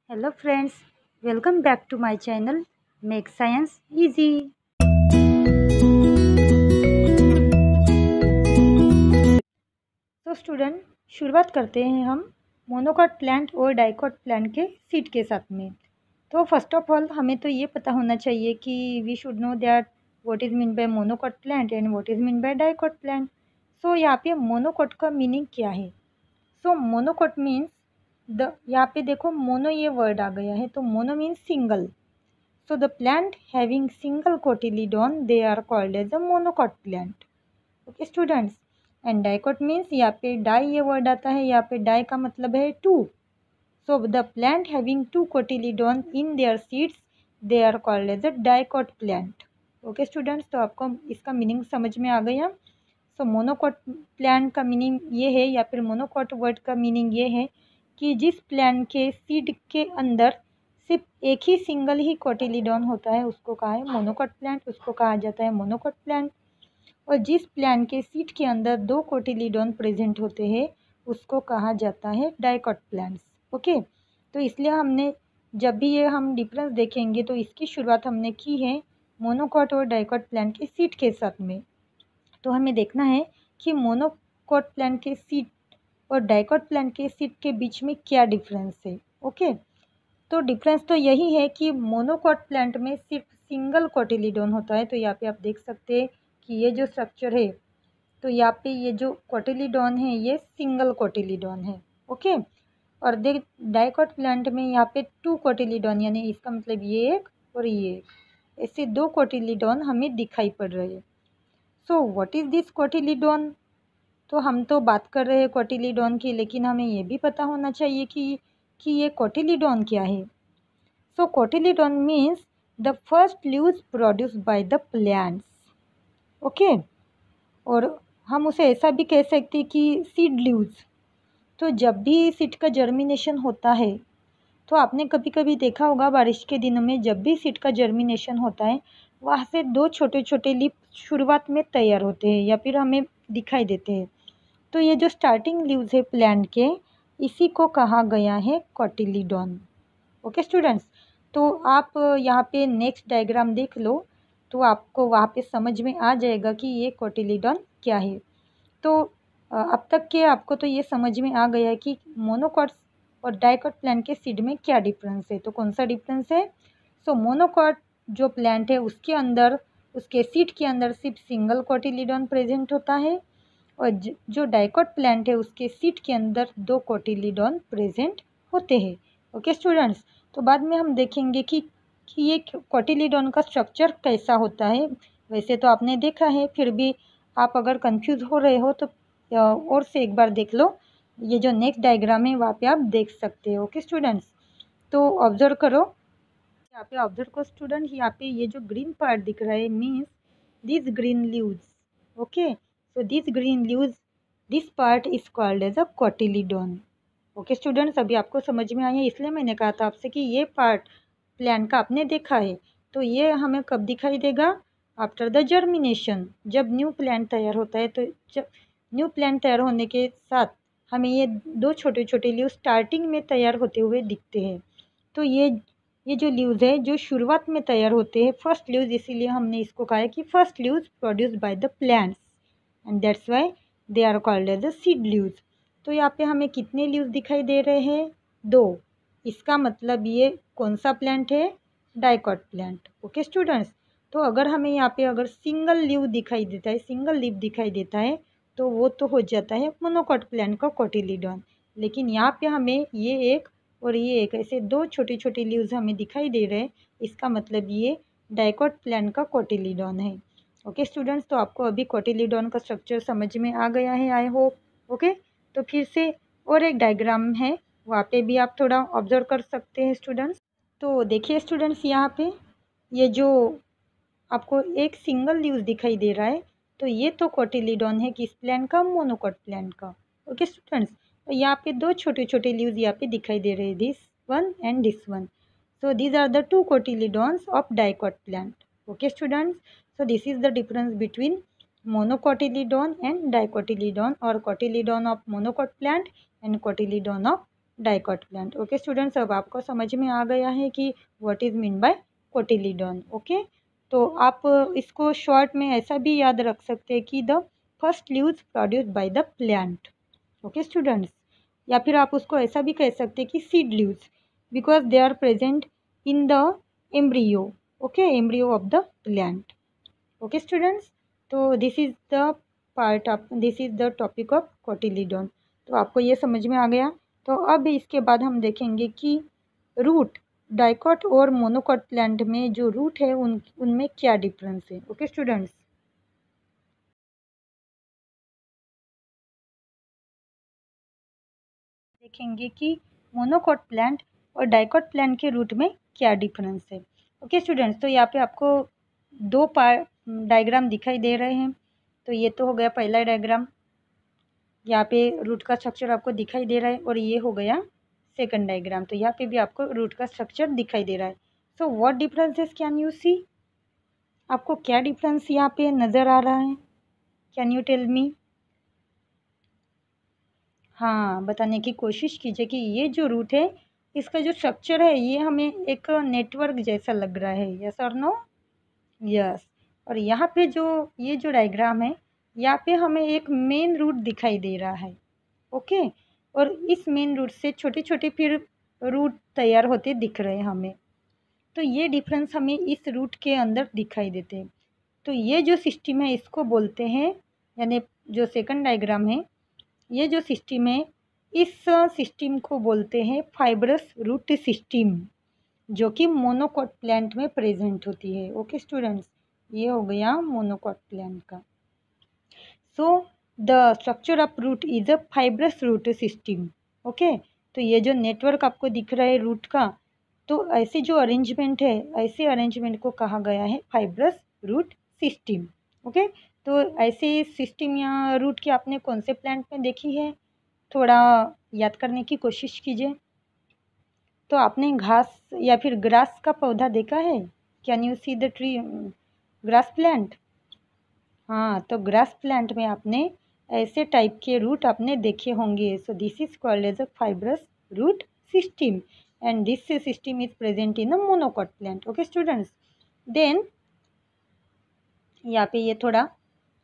Hello friends, welcome back to my channel Make Science Easy। तो student शुरुआत करते हैं हम मोनोकॉट प्लांट और डाइकॉट प्लांट के सीड के साथ में। तो फर्स्ट ऑफ ऑल हमें तो ये पता होना चाहिए कि we should know that what is mean by monocot plant and what is mean by dicot plant. So यहाँ पे मोनोकॉट का मीनिंग क्या है? सो मोनोकॉट मीन्स यहाँ पे देखो मोनो ये वर्ड आ गया है, तो mono means single. So the plant having single cotyledon they are called as a monocot plant। Okay students, and dicot means यहाँ पे डाई ये वर्ड आता है, यहाँ पे डाई का मतलब है to. So the plant having two cotyledon in their seeds they are called as a dicot plant। Okay students, तो आपको इसका मीनिंग समझ में आ गया। सो मोनोकॉट प्लांट का मीनिंग ये है, या फिर मोनोकॉट वर्ड का मीनिंग ये है कि जिस प्लांट के सीड के अंदर सिर्फ एक ही सिंगल ही कोटिलीडॉन होता है उसको कहा है मोनोकॉट प्लांट, उसको कहा जाता है मोनोकॉट प्लांट। और जिस प्लांट के सीड के अंदर दो कोटिलीडॉन प्रेजेंट होते हैं उसको कहा जाता है डाइकॉट प्लांट्स। ओके, तो इसलिए हमने जब भी ये हम डिफरेंस देखेंगे तो इसकी शुरुआत हमने की है मोनोकॉट और डाइकॉट प्लांट के सीड के साथ में। तो हमें देखना है कि मोनोकॉट प्लांट के सीड और डाइकॉट प्लांट के सीड के बीच में क्या डिफरेंस है। ओके, तो डिफरेंस तो यही है कि मोनोकॉट प्लांट में सिर्फ सिंगल कोटिलीडॉन होता है। तो यहाँ पे आप देख सकते हैं कि ये जो स्ट्रक्चर है, तो यहाँ पे ये जो कोटिलीडॉन है ये सिंगल कोटिलीडॉन है। ओके, और देख डाइकॉट प्लांट में यहाँ पे टू कोटिलीडॉन, यानी इसका मतलब ये एक और ये एक, ऐसे दो कोटिलीडॉन हमें दिखाई पड़ रहे हैं। So what is this cotyledon? तो हम तो बात कर रहे हैं कोटिलीडॉन की, लेकिन हमें ये भी पता होना चाहिए कि ये कोटिलीडॉन क्या है। So cotyledon means the first leaves produced by the plants. Okay, और हम उसे ऐसा भी कह सकते हैं कि सीड लीव्स। तो जब भी सीड का जर्मिनेशन होता है, तो आपने कभी कभी देखा होगा बारिश के दिनों में जब भी सीड का जर्मिनेशन होता है वहाँ से दो छोटे छोटे लीफ शुरुआत में तैयार होते हैं या फिर हमें दिखाई देते हैं। तो ये जो स्टार्टिंग लीव्स है प्लांट के, इसी को कहा गया है कोटिलीडॉन। ओके स्टूडेंट्स, तो आप यहाँ पे नेक्स्ट डायग्राम देख लो तो आपको वहाँ पे समझ में आ जाएगा कि ये कोटिलीडॉन क्या है। तो अब तक के आपको तो ये समझ में आ गया है कि मोनोकॉट और डाइकॉट प्लांट के सीड में क्या डिफरेंस है। तो कौन सा डिफरेंस है? सो मोनोकॉट जो प्लांट है उसके अंदर, उसके सीड के अंदर सिर्फ सिंगल कोटिलीडॉन प्रेजेंट होता है, और जो डाइकॉट प्लांट है उसके सीड के अंदर दो कोटिलीडॉन प्रेजेंट होते हैं। ओके स्टूडेंट्स, तो बाद में हम देखेंगे कि ये कोटिलीडॉन का स्ट्रक्चर कैसा होता है। वैसे तो आपने देखा है, फिर भी आप अगर कंफ्यूज हो रहे हो तो और से एक बार देख लो। ये जो नेक्स्ट डायग्राम है वहाँ पे आप देख सकते हो। ओके स्टूडेंट्स, तो ऑब्जर्व करो, यहाँ पे ऑब्जर्व करो स्टूडेंट, यहाँ पे ये जो ग्रीन पार्ट दिख रहा है means this green leaves. Okay, so this green leaves, this part is called as a cotyledon। Okay students, अभी आपको समझ में आया, इसलिए मैंने कहा था आपसे कि ये पार्ट प्लांट का आपने देखा है। तो ये हमें कब दिखाई देगा? आफ्टर द जर्मिनेशन, जब न्यू प्लांट तैयार होता है। तो जब न्यू प्लांट तैयार होने के साथ हमें ये दो छोटे छोटे लीव स्टार्टिंग में तैयार होते हुए दिखते हैं। तो ये जो लीव्स है जो शुरुआत में तैयार होते हैं फर्स्ट लीव्स, इसीलिए हमने इसको कहा है कि first leaves produced by the plants and that's why they are called as the seed leaves. तो यहाँ पे हमें कितने लीव्स दिखाई दे रहे हैं? दो। इसका मतलब ये कौन सा प्लांट है? Dicot plant. ओके स्टूडेंट्स, तो अगर हमें यहाँ पे अगर सिंगल लीव दिखाई देता है, सिंगल लीव दिखाई देता है तो वो तो हो जाता है मोनोकॉट प्लांट का कोटिलीडॉन। लेकिन यहाँ पे हमें ये एक और ये एक, ऐसे दो छोटी छोटी लीव्स हमें दिखाई दे रहे हैं, इसका मतलब ये डाइकॉट प्लांट का कोटिलीडॉन है। ओके स्टूडेंट्स, तो आपको अभी कोटिलीडॉन का स्ट्रक्चर समझ में आ गया है आई होप। ओके, तो फिर से और एक डायग्राम है, वहाँ पे भी आप थोड़ा ऑब्जर्व कर सकते हैं स्टूडेंट्स। तो देखिए स्टूडेंट्स, यहाँ पे ये जो आपको एक सिंगल लीव्स दिखाई दे रहा है, तो ये तो कोटिलीडॉन है किस प्लांट का? मोनोकॉट प्लांट का। ओके स्टूडेंट्स, तो यहाँ पे दो छोटे छोटे लीव्स यहाँ पे दिखाई दे रहे हैं, this one and this one. So these are the two cotyledons of dicot plant. Okay students, so this is the difference between monocotyledon and dicotyledon, or cotyledon of monocot plant and cotyledon of dicot plant. Okay students, अब आपको समझ में आ गया है कि what is mean by cotyledon. Okay, तो आप इसको शॉर्ट में ऐसा भी याद रख सकते हैं कि the first leaves produced by the plant. Okay students, या फिर आप उसको ऐसा भी कह सकते हैं कि seed leaves, because they are present in the embryo. Okay, embryo of the plant. Okay students, तो this is the part of this is the topic of cotyledon. तो आपको ये समझ में आ गया। तो अब इसके बाद हम देखेंगे कि रूट डाइकॉट और मोनोकॉट प्लांट में जो रूट है उनमें क्या डिफरेंस है। ओके स्टूडेंट्स, देखेंगे कि मोनोकॉट प्लांट और डाइकॉट प्लांट के रूट में क्या डिफरेंस है। ओके स्टूडेंट्स, तो यहाँ पे आपको दो डायग्राम दिखाई दे रहे हैं। तो ये तो हो गया पहला डायग्राम, यहाँ पे रूट का स्ट्रक्चर आपको दिखाई दे रहा है, और ये हो गया सेकंड डायग्राम। तो यहाँ पे भी आपको रूट का स्ट्रक्चर दिखाई दे रहा है। So what differences can you see, आपको क्या डिफरेंस यहाँ पे नज़र आ रहा है, कैन यू टेल मी। हाँ, बताने की कोशिश कीजिए कि ये जो रूट है इसका जो स्ट्रक्चर है ये हमें एक नेटवर्क जैसा लग रहा है। यस और नो, यस। और यहाँ पे जो ये जो डायग्राम है यहाँ पे हमें एक मेन रूट दिखाई दे रहा है। ओके, और इस मेन रूट से छोटे छोटे फिर रूट तैयार होते दिख रहे हैं हमें। तो ये डिफरेंस हमें इस रूट के अंदर दिखाई देते हैं। तो ये जो सिस्टम है इसको बोलते हैं, यानी जो सेकंड डायग्राम है ये जो सिस्टम है इस सिस्टम को बोलते हैं फाइब्रस रूट सिस्टम, जो कि मोनोकॉट प्लांट में प्रेजेंट होती है। ओके स्टूडेंट्स, ये हो गया मोनोकॉट प्लांट का। So the structure of root is a fibrous root system. Okay, तो ये जो नेटवर्क आपको दिख रहा है रूट का, तो ऐसे जो अरेंजमेंट है ऐसे अरेंजमेंट को कहा गया है फाइब्रस रूट सिस्टम। ओके, तो ऐसे सिस्टम या रूट की आपने कौन से प्लांट में देखी है, थोड़ा याद करने की कोशिश कीजिए। तो आपने घास या फिर ग्रास का पौधा देखा है, can you see the tree grass plant. हाँ, तो ग्रास प्लांट में आपने ऐसे टाइप के रूट आपने देखे होंगे। So this is called as a fibrous root system, and this system is present in a monocot plant. Okay students, then यहाँ पे ये थोड़ा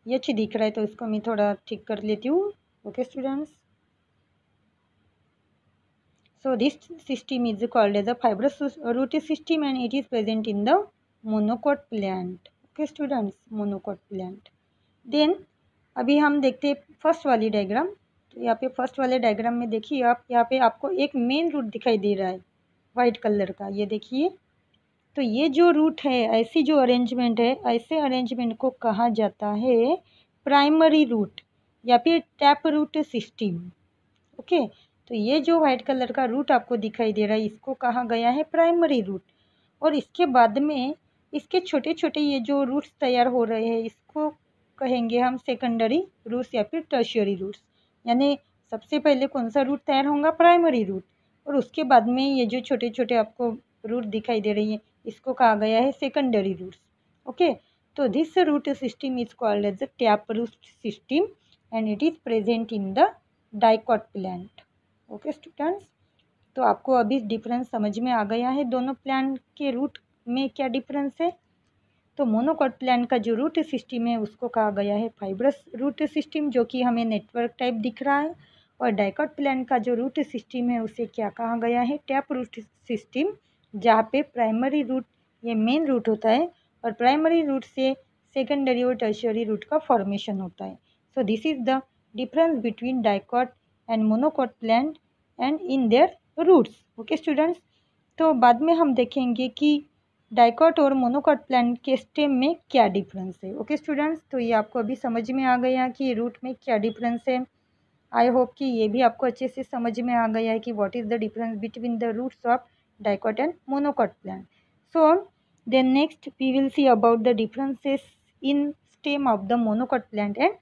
ये अच्छी दिख रहा है तो इसको मैं थोड़ा ठीक कर लेती हूँ। Okay students, so this system is called as a fibrous root system and it is present in the monocot plant. Okay students, monocot plant. Then अभी हम देखते हैं फर्स्ट वाली डायग्राम। तो यहाँ पे फर्स्ट वाले डायग्राम में देखिए आप, यहाँ पे आपको एक मेन रूट दिखाई दे रहा है वाइट कलर का, ये देखिए। तो ये जो रूट है ऐसी जो अरेंजमेंट है ऐसे अरेंजमेंट को कहा जाता है प्राइमरी रूट या फिर टैप रूट सिस्टम। ओके, तो ये जो वाइट कलर का रूट आपको दिखाई दे रहा है इसको कहा गया है प्राइमरी रूट, और इसके बाद में इसके छोटे छोटे ये जो रूट्स तैयार हो रहे हैं इसको कहेंगे हम सेकेंडरी रूट्स या फिर टर्शियरी रूट्स। यानी सबसे पहले कौन सा रूट तैयार होगा, प्राइमरी रूट, और उसके बाद में ये जो छोटे छोटे आपको रूट दिखाई दे रही है इसको कहा गया है सेकेंडरी रूट्स। ओके, तो this root system is called as a tap root system and it is present in the dicot plant. Okay students, तो आपको अभी डिफरेंस समझ में आ गया है दोनों प्लांट के रूट में क्या डिफरेंस है। तो मोनोकॉट प्लांट का जो रूट सिस्टम है उसको कहा गया है फाइब्रस रूट सिस्टम, जो कि हमें नेटवर्क टाइप दिख रहा है, और डाइकॉट प्लांट का जो रूट सिस्टम है उसे क्या कहा गया है, टैप रूट सिस्टम, जहाँ पे प्राइमरी रूट ये मेन रूट होता है और प्राइमरी रूट से सेकेंडरी और टर्शियरी रूट का फॉर्मेशन होता है। So this is the difference between dicot and monocot plant and in their roots. Okay students, तो बाद में हम देखेंगे कि डाइकॉट और मोनोकॉट प्लांट के स्टेम में क्या डिफरेंस है। ओके स्टूडेंट्स, तो ये आपको अभी समझ में आ गया कि रूट में क्या डिफरेंस है। आई होप कि ये भी आपको अच्छे से समझ में आ गया है कि what is the difference between the roots of dicot and monocot plant. So then next we will see about the differences in stem of the monocot plant and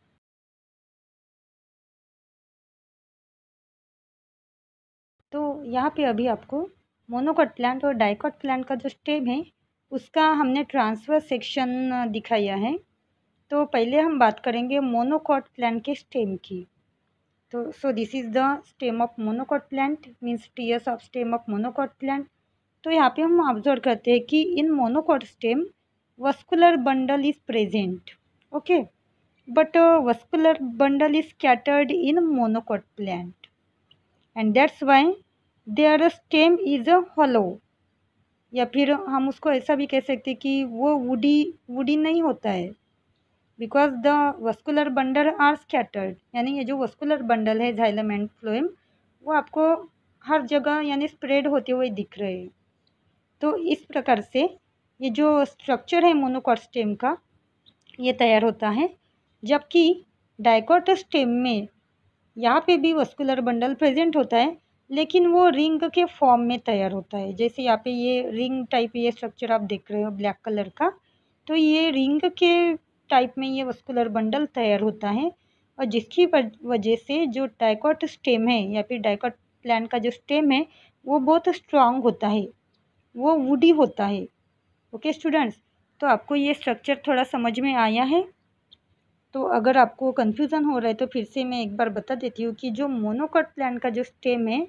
तो यहाँ पे अभी आपको मोनोकॉट प्लांट और डाइकॉट प्लांट का जो stem है उसका हमने ट्रांसफर सेक्शन दिखाया है। तो पहले हम बात करेंगे मोनोकॉट प्लांट के स्टेम की। तो so this is the stem of monocot plant, means tiers of stem of monocot plant. तो यहाँ पे हम ऑब्जर्व करते हैं कि in monocot stem vascular bundle is present, okay, but vascular bundle is scattered in monocot plant and that's why their stem is a hollow, या फिर हम उसको ऐसा भी कह सकते हैं कि वो वुडी नहीं होता है, because the vascular bundle are scattered, यानी ये जो वस्कुलर बंडल है जाइलम एंड फ्लोएम वो आपको हर जगह यानी स्प्रेड होते हुए दिख रहे हैं। तो इस प्रकार से ये जो स्ट्रक्चर है मोनोकॉट स्टेम का ये तैयार होता है, जबकि डाइकॉट स्टेम में यहाँ पे भी वस्कुलर बंडल प्रेजेंट होता है लेकिन वो रिंग के फॉर्म में तैयार होता है। जैसे यहाँ पे ये रिंग टाइप ये स्ट्रक्चर आप देख रहे हो ब्लैक कलर का, तो ये रिंग के टाइप में ये वस्कुलर बंडल तैयार होता है और जिसकी वजह से जो डाइकॉट स्टेम है या फिर डाइकॉट प्लांट का जो स्टेम है वो बहुत स्ट्रांग होता है, वो वुडी होता है। ओके स्टूडेंट्स, तो आपको ये स्ट्रक्चर थोड़ा समझ में आया है? तो अगर आपको कन्फ्यूज़न हो रहा है तो फिर से मैं एक बार बता देती हूँ कि जो मोनोकॉट प्लांट का जो स्टेम है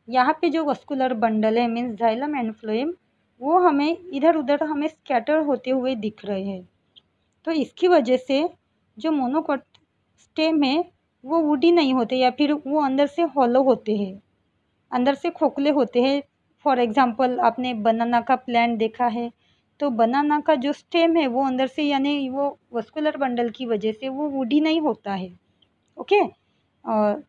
यहाँ पे जो वस्कुलर बंडल है मीन्स जाइलम एंड फ्लोएम वो हमें इधर उधर हमें स्कैटर होते हुए दिख रहे हैं। तो इसकी वजह से जो मोनोकॉट स्टेम है वो वुडी नहीं होते या फिर वो अंदर से हॉलो होते हैं, अंदर से खोखले होते हैं। फॉर एग्जांपल आपने बनाना का प्लांट देखा है, तो बनाना का जो स्टेम है वो अंदर से यानी वो वस्कुलर बंडल की वजह से वो वुडी नहीं होता है। ओके,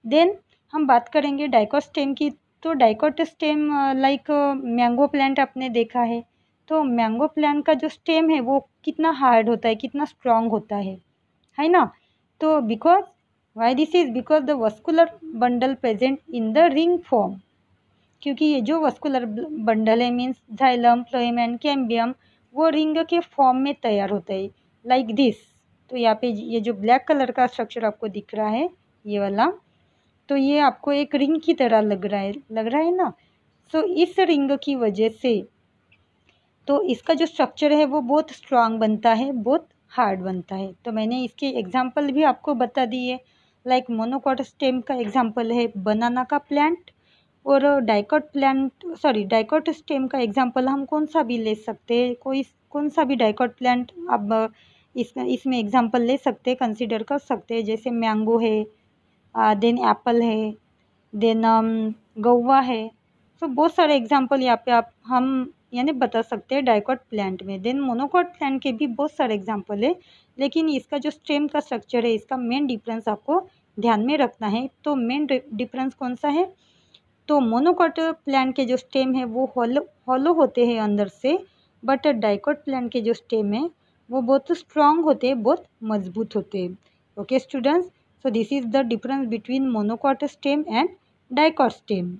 देन हम बात करेंगे डाइकॉट स्टेम की। तो dicot stem like mango plant आपने देखा है, तो मैंगो प्लांट का जो स्टेम है वो कितना हार्ड होता है, कितना स्ट्रांग होता है ना। तो because why this is because the vascular bundle present in the ring form, क्योंकि ये जो वस्कुलर बंडल है means xylem phloem and cambium वो रिंग के फॉर्म में तैयार होता है लाइक दिस। तो यहाँ पे ये जो ब्लैक कलर का स्ट्रक्चर आपको दिख रहा है ये वाला, तो ये आपको एक रिंग की तरह लग रहा है ना। सो इस रिंग की वजह से तो इसका जो स्ट्रक्चर है वो बहुत स्ट्रांग बनता है, बहुत हार्ड बनता है। तो मैंने इसके एग्जाम्पल भी आपको बता दिए, लाइक मोनोकॉट स्टेम का एग्जाम्पल है बनाना का प्लांट, और डाइकॉट स्टेम का एग्जांपल हम कौन सा भी ले सकते हैं, कौन सा भी डाइकॉट प्लांट अब इसमें एग्जांपल ले सकते हैं, कंसीडर कर सकते हैं। जैसे मैंगो है, देन एप्पल है, देन गौवा है। तो बहुत सारे एग्जांपल यहाँ पे हम यानी बता सकते हैं डाइकॉट प्लांट में। देन मोनोकॉट प्लांट के भी बहुत सारे एग्जाम्पल है, लेकिन इसका जो स्टेम का स्ट्रक्चर है इसका मेन डिफरेंस आपको ध्यान में रखना है। तो मेन डिफरेंस कौन सा है? तो मोनोकॉट प्लांट के जो स्टेम है वो हॉलो होते हैं अंदर से, बट डाइकॉट प्लांट के जो स्टेम है वो बहुत स्ट्रांग होते हैं, बहुत मजबूत होते हैं। Okay students, so this is the difference between monocot stem and dicot stem.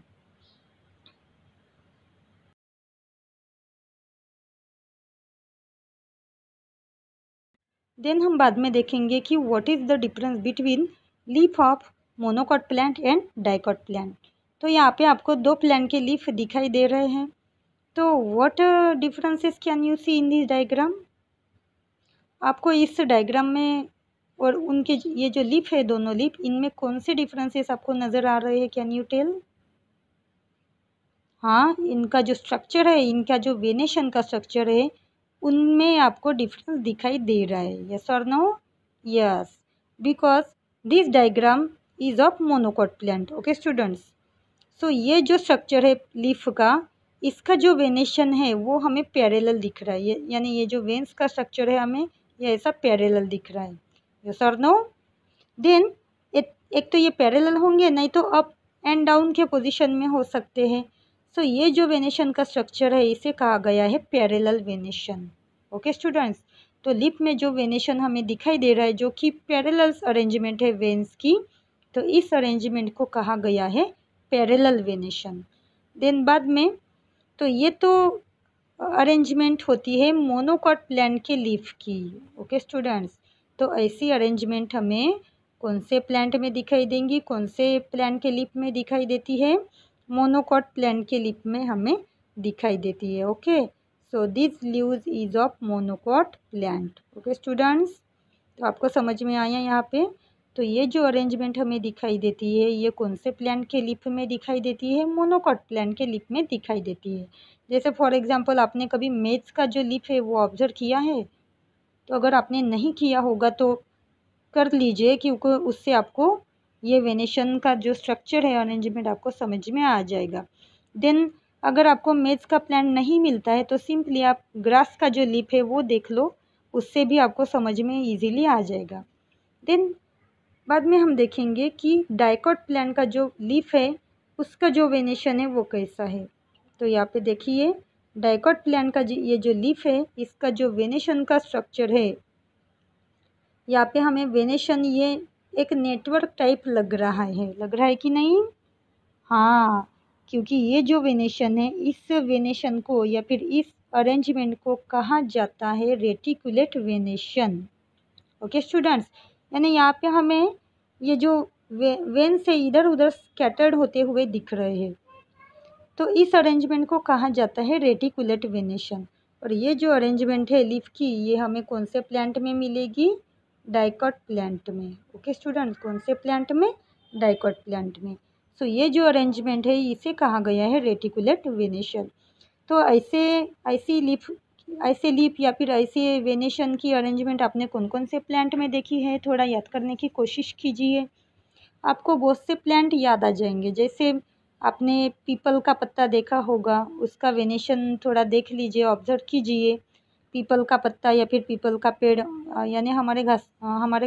Then हम बाद में देखेंगे कि what is the difference between leaf of monocot plant and dicot plant. तो यहाँ पे आपको दो प्लांट के लीफ दिखाई दे रहे हैं। तो what differences can you see in this diagram? आपको इस डायग्राम में और उनके ये जो लीफ है दोनों लीफ, इनमें कौन से डिफरेंसेस आपको नज़र आ रहे हैं? Can you tell? हाँ, इनका जो स्ट्रक्चर है, इनका जो वेनेशन का स्ट्रक्चर है उनमें आपको डिफरेंस दिखाई दे रहा है। यस और no? Yes, because this diagram is of monocot plant. Okay students, so ये जो स्ट्रक्चर है लीफ का, इसका जो वेनेशन है वो हमें पैरेलल दिख रहा है, यानी ये जो वेन्स का स्ट्रक्चर है हमें ये ऐसा पैरेलल दिख रहा है। यस और नो? देन एक तो ये पैरेलल होंगे, नहीं तो अप एंड डाउन के पोजीशन में हो सकते हैं। सो ये जो वेनेशन का स्ट्रक्चर है इसे कहा गया है पैरेलल वेनेशन। ओके स्टूडेंट्स, तो लिप में जो वेनेशन हमें दिखाई दे रहा है जो कि पैरेलल अरेंजमेंट है वेन्स की, तो इस अरेंजमेंट को कहा गया है पैरेलल वेनेशन। देन बाद में तो ये तो अरेंजमेंट होती है मोनोकॉट प्लांट के लीफ की। ओके स्टूडेंट्स, तो ऐसी अरेंजमेंट हमें कौन से प्लांट में दिखाई देंगी, कौन से प्लांट के लीफ में दिखाई देती है? मोनोकॉट प्लांट के लीफ में हमें दिखाई देती है। Okay, so this leaves is of monocot plant. Okay students, तो आपको समझ में आया यहाँ पे? तो ये जो अरेंजमेंट हमें दिखाई देती है ये कौन से प्लांट के लीफ में दिखाई देती है? मोनोकॉट प्लांट के लीफ में दिखाई देती है। जैसे फॉर एग्जांपल आपने कभी मेज का जो लीफ है वो ऑब्जर्व किया है? तो अगर आपने नहीं किया होगा तो कर लीजिए, क्योंकि उससे आपको ये वेनेशन का जो स्ट्रक्चर है अरेंजमेंट आपको समझ में आ जाएगा। देन अगर आपको मेज का प्लांट नहीं मिलता है तो सिंपली आप ग्रास का जो लीफ है वो देख लो, उससे भी आपको समझ में ईजीली आ जाएगा। देन बाद में हम देखेंगे कि डाइकॉट प्लांट का जो लीफ है उसका जो वेनेशन है वो कैसा है। तो यहाँ पे देखिए डाइकॉट प्लांट का ये जो लीफ है इसका जो वेनेशन का स्ट्रक्चर है, यहाँ पे हमें वेनेशन ये एक नेटवर्क टाइप लग रहा है कि नहीं? हाँ, क्योंकि ये जो वेनेशन है इस वेनेशन को या फिर इस अरेंजमेंट को कहा जाता है रेटिकुलेट वेनेशन। ओके स्टूडेंट्स, यानी यहाँ पे हमें ये जो वेन से इधर उधर स्कैटर्ड होते हुए दिख रहे हैं, तो इस अरेंजमेंट को कहा जाता है रेटिकुलेट वेनेशन। और ये जो अरेंजमेंट है लीफ की ये हमें कौन से प्लांट में मिलेगी? डाइकॉट प्लांट में। ओके स्टूडेंट्स, कौन से प्लांट में? डाइकॉट प्लांट में। सो ये जो अरेंजमेंट है इसे कहा गया है रेटिकुलेट वेनेशन। तो ऐसे लीफ या फिर ऐसे वेनेशन की अरेंजमेंट आपने कौन कौन से प्लांट में देखी है? थोड़ा याद करने की कोशिश कीजिए, आपको बहुत से प्लांट याद आ जाएंगे। जैसे आपने पीपल का पत्ता देखा होगा, उसका वेनेशन थोड़ा देख लीजिए, ऑब्जर्व कीजिए। पीपल का पत्ता या फिर पीपल का पेड़ यानी हमारे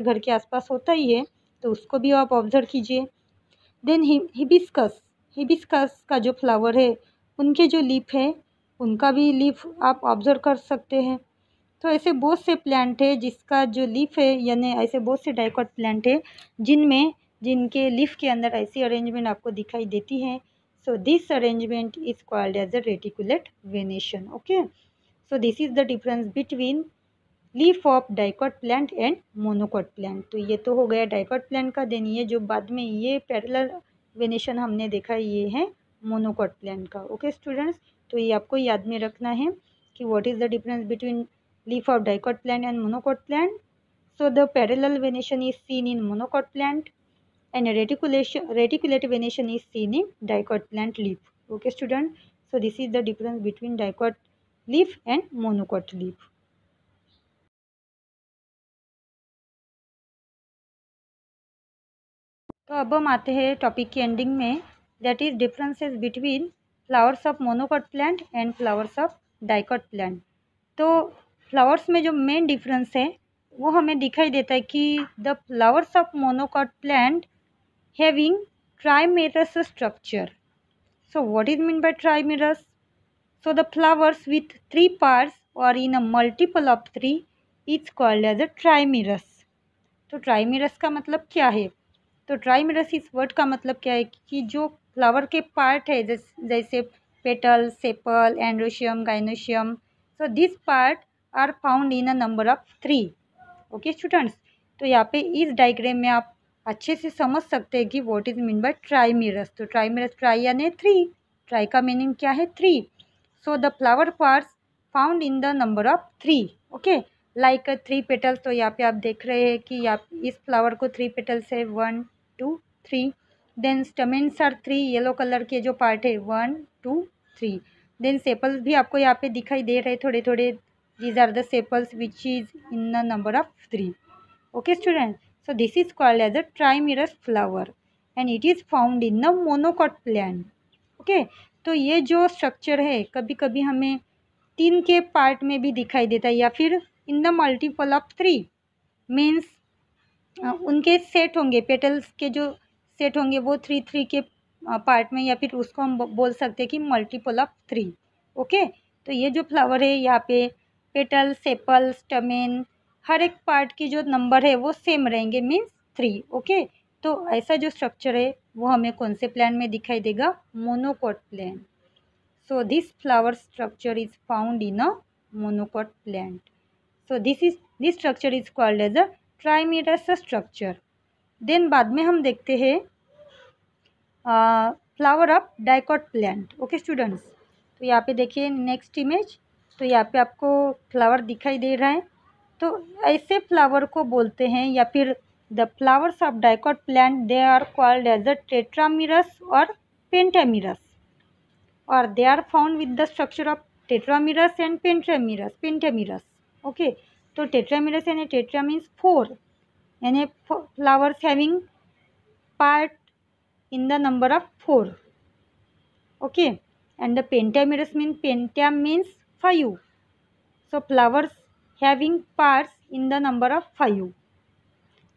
घर के आसपास होता ही है, तो उसको भी आप ऑब्जर्व कीजिए। देन हिबिस्कस का जो फ्लावर है उनके जो लीफ है उनका भी लीफ आप ऑब्जर्व कर सकते हैं। तो ऐसे बहुत से प्लांट है जिसका जो लीफ है, यानी ऐसे बहुत से डाइकॉट प्लांट है जिनके लीफ के अंदर ऐसी अरेंजमेंट आपको दिखाई देती है। So this arrangement is called as a reticulate venation. Okay, so this is the difference between leaf of dicot plant and monocot plant. तो ये तो हो गया डाइकॉट प्लांट का। देन ये जो बाद में ये पैरेलल वेनेशन हमने देखा ये है मोनोकॉट प्लांट का। ओके स्टूडेंट्स, तो ये आपको याद में रखना है कि what is the difference between leaf of dicot plant and monocot plant. So the parallel venation is seen in monocot plant and reticulate venation is seen in dicot plant leaf. Okay student, so this is the difference between dicot leaf and monocot leaf. तो अब हम आते हैं topic की ending में, that is differences between flowers of monocot plant and flowers of dicot plant. तो flowers में जो मेन डिफरेंस है वो हमें दिखाई देता है कि the flowers of monocot plant having trimerous structure. So what is mean by trimerous? So the flowers with 3 parts or in a multiple of 3 is called as a trimerous. तो trimerous का मतलब क्या है? तो ट्राइमेरस इस वर्ड का मतलब क्या है कि जो फ्लावर के पार्ट है जैसे petal, sepal, androecium, gynoecium, so this part are found in a number of 3। Okay students, तो यहाँ पे इस डायग्राम में आप अच्छे से समझ सकते हैं कि व्हाट इज मीन बाय ट्राइमेरस। तो ट्राइमेरस ट्राई यानी 3, ट्राई का मीनिंग क्या है? 3। So the flower parts found in the number of 3। Okay, like 3 petals. तो यहाँ पे आप देख रहे हैं कि इस फ्लावर को 3 पेटल्स है, 1 2 3। देन स्टमेन्स आर 3, येलो कलर के जो पार्ट है 1 2 3। देन सेपल्स भी आपको यहाँ पे दिखाई दे रहे थोड़े थोड़े, these are the sepals which is in the number of 3। Okay student, so this is called as a trimerous flower and it is found in the monocot plant. Okay, तो ये जो स्ट्रक्चर है कभी कभी हमें 3 के पार्ट में भी दिखाई देता है या फिर in the multiple of 3, means उनके सेट होंगे, पेटल्स के जो सेट होंगे वो 3 के पार्ट में, या फिर उसको हम बोल सकते हैं कि मल्टीपल ऑफ 3। ओके, तो ये जो फ्लावर है यहाँ पे पेटल, सेपल, स्टमेन, हर एक पार्ट की जो नंबर है वो सेम रहेंगे, मीन्स 3। ओके, तो ऐसा जो स्ट्रक्चर है वो हमें कौन से प्लांट में दिखाई देगा? Monocot plant. So this flower structure is found in a monocot plant. So this structure is called as a trimerous structure. Then बाद में हम देखते हैं flower of dicot plant. Okay students, तो यहाँ पे देखिए नेक्स्ट इमेज, तो यहाँ पे आपको फ्लावर दिखाई दे रहा है। तो ऐसे फ्लावर को बोलते हैं या फिर the flowers of dicot plant they are called as a tetramerous और पेंटामेरस, और they are found with the structure of tetramerous and pentamerous. Okay, तो tetramerous यानी tetra means 4, यानी flowers having part in the number of 4. Okay, and the pentamerous means 5. So flowers having parts in the number of 5.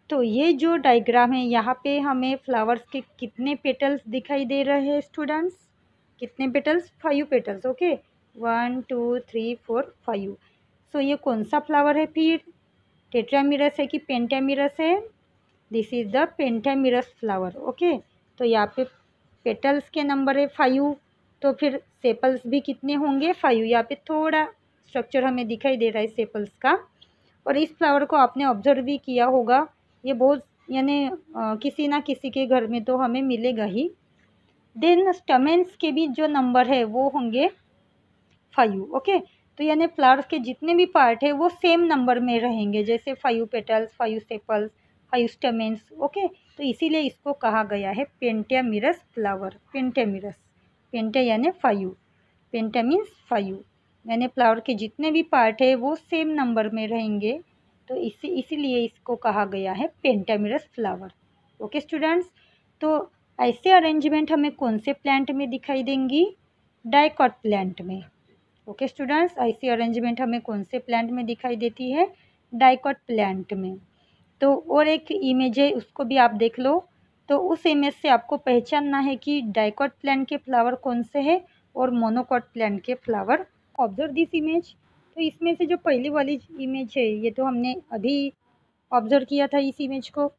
तो ये जो diagram है यहाँ पे हमें फ्लावर्स के कितने पेटल्स दिखाई दे रहे हैं स्टूडेंट्स? कितने पेटल्स? 5 पेटल्स. ओके, 1 2 3 4 5. सो ये कौन सा फ्लावर है फिर? टेट्रामेरस है कि पेंटामेरस है? This is the pentamerous flower. Okay, तो यहाँ पे पेटल्स के नंबर है 5, तो फिर सेपल्स भी कितने होंगे? 5. यहाँ पे थोड़ा स्ट्रक्चर हमें दिखाई दे रहा है सेपल्स का. और इस फ्लावर को आपने ऑब्जर्व भी किया होगा, ये बहुत यानी किसी ना किसी के घर में तो हमें मिलेगा ही. देन स्टमेन्स के भी जो नंबर है वो होंगे 5. ओके, तो यानी फ्लावर्स के जितने भी पार्ट है वो सेम नंबर में रहेंगे, जैसे 5 पेटल्स, 5 सेपल्स, 5 स्टमेन्स. ओके, तो इसीलिए इसको कहा गया है पेंटामेरस फ्लावर. पेंटामेरस, पेंटा यानी 5, पेंटा मीन्स 5, यानी फ्लावर के जितने भी पार्ट है वो सेम नंबर में रहेंगे, तो इसीलिए इसको कहा गया है पेंटामेरस फ्लावर. ओके स्टूडेंट्स, तो ऐसे अरेंजमेंट हमें कौन से प्लांट में दिखाई देंगी? डाइकोट प्लांट में. ओके स्टूडेंट्स, ऐसी अरेंजमेंट हमें कौन से प्लांट में दिखाई देती है? डाइकोट प्लांट में. तो और एक इमेज है, उसको भी आप देख लो. तो उस इमेज से आपको पहचानना है कि डाइकोट प्लांट के फ्लावर कौन से हैं और मोनोकोट प्लांट के फ्लावर. Observe this image. तो इसमें से जो पहली वाली इमेज है ये तो हमने अभी ऑब्जर्व किया था इस इमेज को.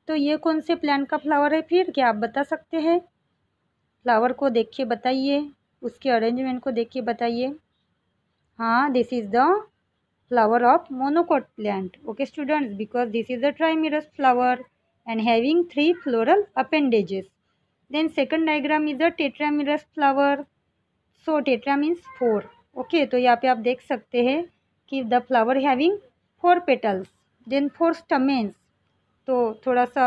तो ये कौन से प्लांट का फ्लावर है फिर? क्या आप बता सकते हैं? फ्लावर को देख के बताइए, उसके अरेंजमेंट को देख के बताइए. हाँ, this is the flower of monocot plant. Okay students, because this is the ट्राइमेरस flower and having 3 floral appendages. Then second diagram is a tetramerous flower. So tetra means 4. Okay, तो यहाँ पे आप देख सकते हैं कि the flower having 4 petals, then 4 stamens. तो थोड़ा सा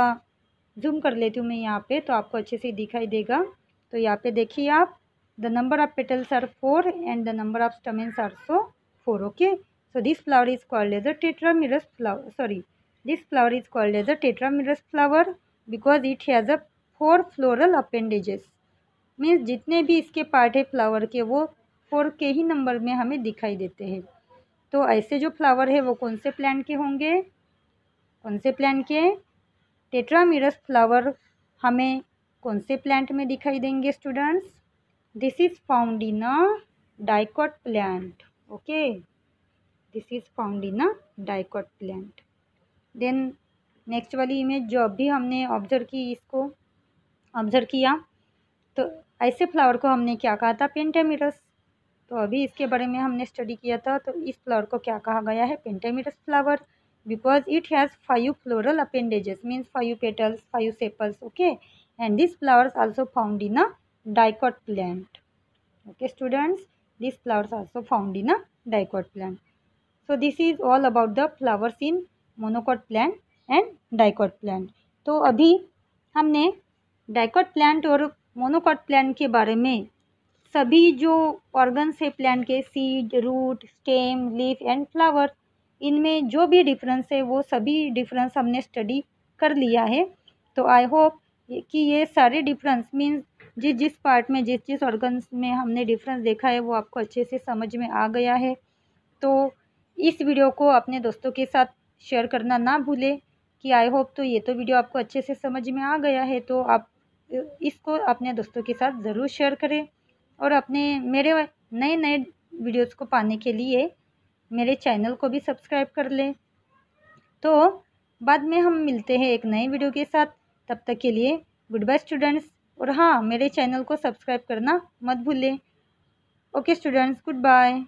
जूम कर लेती हूँ मैं यहाँ पे, तो आपको अच्छे से दिखाई देगा. तो यहाँ पे देखिए आप, the number of petals are 4 and the number of stamens are also 4. Okay, so this flower is called as a tetramerous flower. This flower is called as a tetramerous flower because it has a 4 floral appendages. Means जितने भी इसके part है flower के वो 4 के ही number में हमें दिखाई देते हैं. तो ऐसे जो फ्लावर है वो कौन से प्लांट के होंगे? कौन से प्लांट के? टेट्रामेरस फ्लावर हमें कौन से प्लांट में दिखाई देंगे students? This is found in a dicot plant. Okay, this is found in a dicot plant. Then next वाली इमेज जो अभी हमने ऑब्जर्व की, इसको ऑब्जर्व किया, तो ऐसे फ्लावर को हमने क्या कहा था? पेंटामेरस. तो अभी इसके बारे में हमने स्टडी किया था. तो इस फ्लावर को क्या कहा गया है? Pentamerous flower, because it has 5 floral appendages, means 5 petals, 5 sepals. Okay, and this flowers also found in a dicot plant. Okay students, this flowers also found in a dicot plant. So this is all about the flowers in monocot plant and dicot plant. तो अभी हमने dicot plant और monocot plant के बारे में सभी जो organs है प्लांट के, seed, root, stem, leaf and flower, इनमें जो भी डिफरेंस है वो सभी डिफरेंस हमने स्टडी कर लिया है. तो आई होप कि ये सारे डिफरेंस मीन्स जिस जिस पार्ट में, जिस जिस ऑर्गन्स में हमने डिफरेंस देखा है वो आपको अच्छे से समझ में आ गया है. तो इस वीडियो को अपने दोस्तों के साथ शेयर करना ना भूलें. कि आई होप तो ये तो वीडियो आपको अच्छे से समझ में आ गया है, तो आप इसको अपने दोस्तों के साथ ज़रूर शेयर करें. और अपने मेरे नए नए वीडियोस को पाने के लिए मेरे चैनल को भी सब्सक्राइब कर लें. तो बाद में हम मिलते हैं एक नए वीडियो के साथ. तब तक के लिए गुड बाय स्टूडेंट्स. और हाँ, मेरे चैनल को सब्सक्राइब करना मत भूलें. Okay students, good bye.